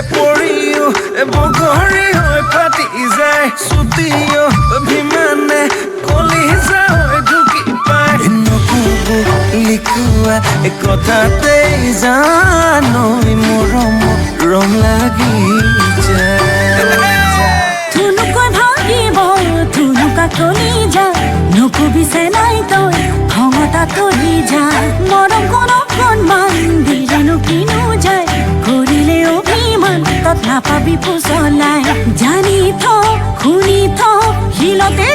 পৰিও বগৰী হৈ ফাটি যায় চুটিও অভিমানে কলিজা হৈ ঢুকি পায় নক'ব লিখোৱা কথাতেই জানৈ মৰমত ৰং লাগি যায় ধুনুকৈ ভাগিব ধুনুকা কলি যা নকবিছে নাই তই খঙতা তলি যা মৰম কোনো সন্মান দিলেনো কিনো যায় কৰিলে অভিমান তত নাপাবি পুচলাই জানি থ শুনি থ শিলতে